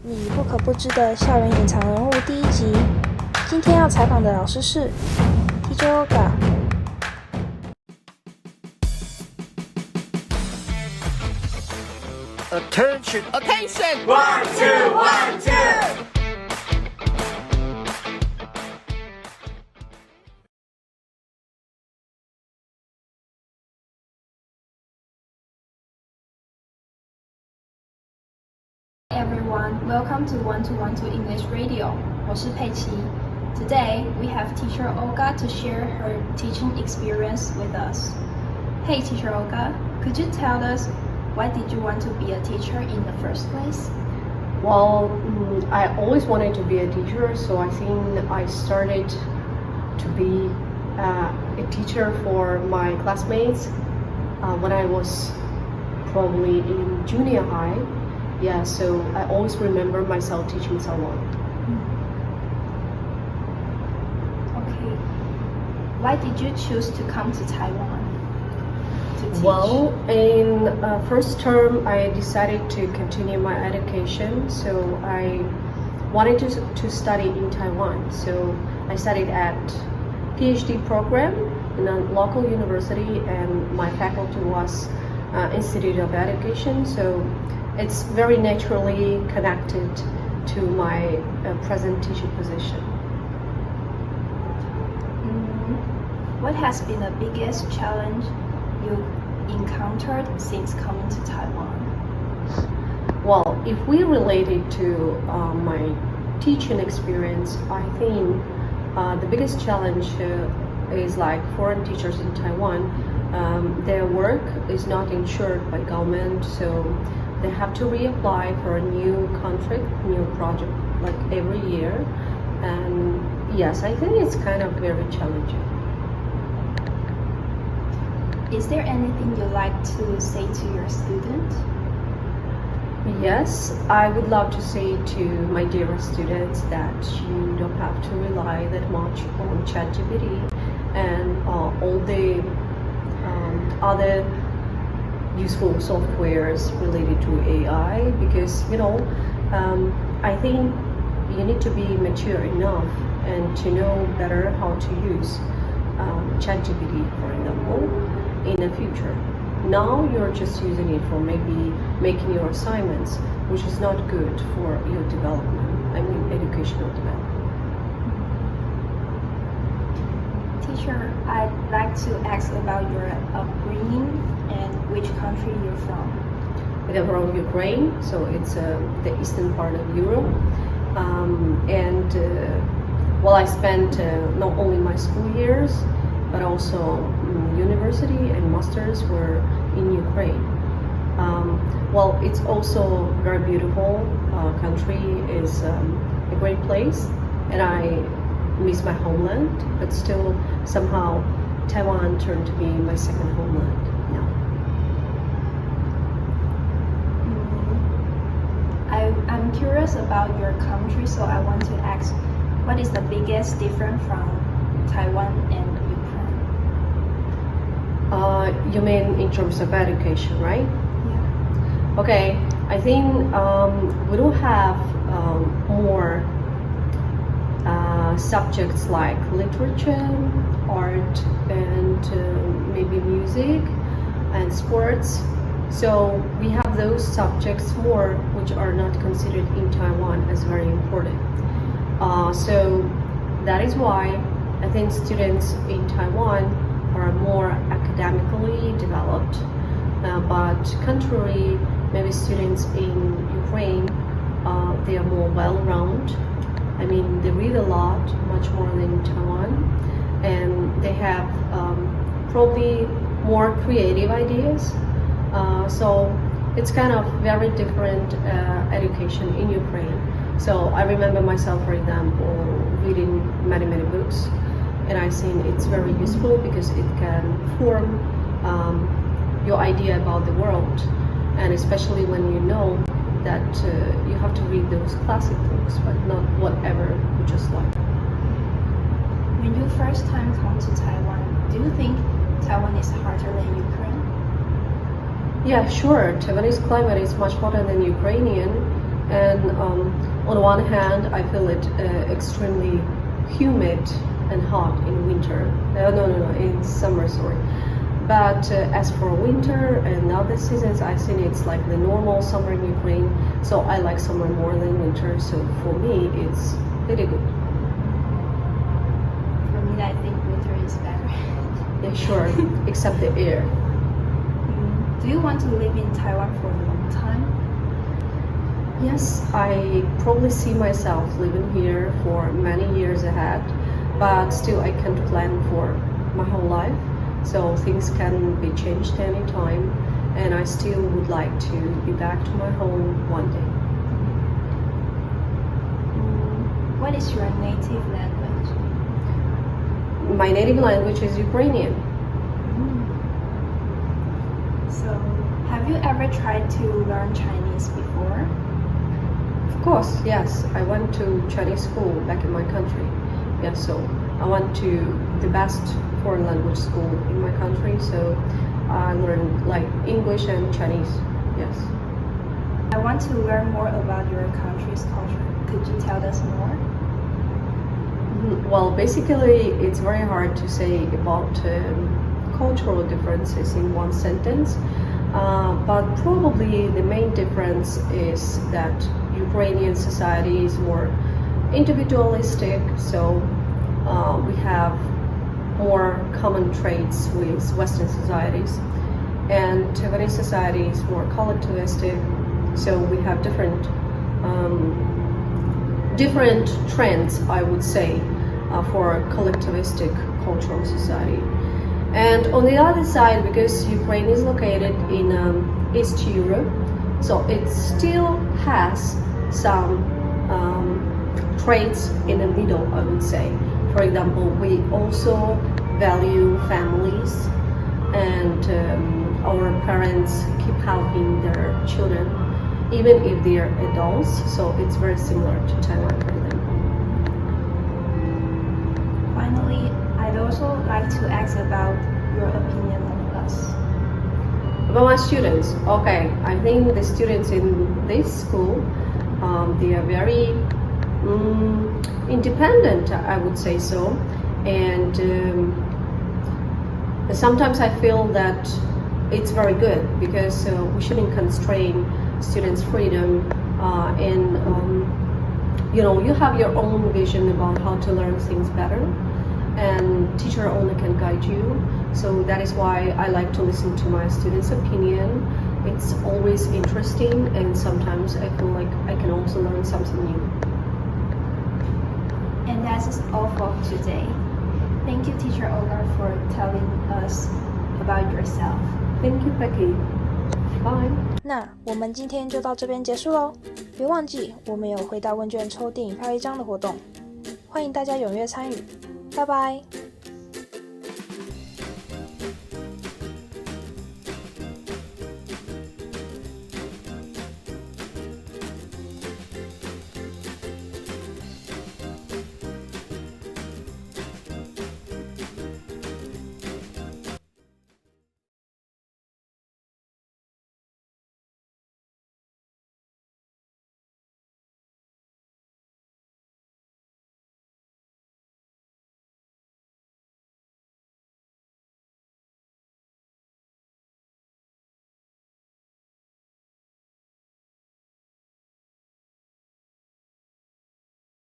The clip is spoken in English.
你不可不知的校园隐藏人物第一集。今天要采访的老师是 Teacher Olga。Attention! Attention! 1, 2, 1, 2! Everyone, welcome to 1212 English Radio. 我是佩奇。Today, we have Teacher Olga to share her teaching experience with us. Hey, Teacher Olga, could you tell us why did you want to be a teacher in the first place? Well, I always wanted to be a teacher, so I think I started to be a teacher for my classmates when I was probably in junior high. Yeah, so I always remember myself teaching someone. Okay. Why did you choose to come to Taiwan to teach? Well, in first term, I decided to continue my education, so I wanted to study in Taiwan. So I studied at PhD program in a local university, and my faculty was Institute of Education. So it's very naturally connected to my present teaching position. What has been the biggest challenge you encountered since coming to Taiwan? Well, if we relate it to my teaching experience, I think the biggest challenge is like foreign teachers in Taiwan. Their work is not insured by government, so they have to reapply for a new contract, new project, like every year. And yes, I think it's kind of very challenging. Is there anything you like to say to your students? Yes, I would love to say to my dear students that you don't have to rely that much on ChatGPT and all the other useful softwares related to AI, because I think you need to be mature enough and to know better how to use ChatGPT, for example, in the future. Now you're just using it for maybe making your assignments, which is not good for your development, educational development. Teacher, I'd like to ask about your upbringing and which country you're from. I'm from Ukraine, so it's the eastern part of Europe. I spent not only my school years, but also university and masters were in Ukraine. It's also very beautiful country. Is a great place, and I miss my homeland, but still somehow Taiwan turned to be my second homeland now. I'm curious about your country, so I want to ask, what is the biggest difference from Taiwan and Ukraine? You mean in terms of education, right? Yeah. Okay, I think we don't have more subjects like literature, art, and maybe music and sports. So we have those subjects more, which are not considered in Taiwan as very important. So that is why I think students in Taiwan are more academically developed, but contrary, maybe students in Ukraine, they are more well-rounded. They read a lot, much more than Taiwan, and they have probably more creative ideas. So it's kind of very different education in Ukraine. So I remember myself, for example, reading many books, and I think it's very useful because it can form your idea about the world, and especially when you know that you have to read those classic books, but not whatever you just like. When you first time come to Taiwan, do you think Taiwan is harder than Ukraine? Yeah, sure. Taiwanese climate is much hotter than Ukrainian, And on the one hand, I feel it extremely humid and hot in winter. In summer, sorry. But as for winter and other seasons, I think it's like the normal summer in Ukraine. So I like summer more than winter. So for me, it's pretty good. For me, I think winter is better. Yeah, sure, except the air. Do you want to live in Taiwan for a long time? Yes, I probably see myself living here for many years ahead, but still I can't plan for my whole life. So things can be changed anytime, and I still would like to be back to my home one day. What is your native language? My native language is Ukrainian. So, have you ever tried to learn Chinese before? Of course, yes. I went to Chinese school back in my country. Yes, so I went to the best foreign language school in my country, so I learned like English and Chinese. Yes. I want to learn more about your country's culture. Could you tell us more? Well, basically, it's very hard to say about cultural differences in one sentence, but probably the main difference is that Ukrainian society is more individualistic, so we have more common traits with Western societies, and Taiwanese society is more collectivistic, so we have different trends, I would say, for collectivistic cultural society. And on the other side, because Ukraine is located in East Europe, so it still has some traits in the middle, I would say. For example, we also value families, and our parents keep helping their children, even if they are adults, so it's very similar to Taiwan, for example. Finally, I'd also like to ask about your opinion of us. About my students, okay, I think the students in this school, they are very independent, I would say so, and sometimes I feel that it's very good because we shouldn't constrain students' freedom, and you have your own vision about how to learn things better, and teacher only can guide you. So that is why I like to listen to my students' opinion. It's always interesting, and sometimes I feel like I can also learn something new. And that's all for today. Thank you, Teacher Olga, for telling us about yourself. Thank you, Becky. Bye. 那我们今天就到这边结束喽。别忘记，我们有回答问卷抽电影票1张的活动，欢迎大家踊跃参与。拜拜。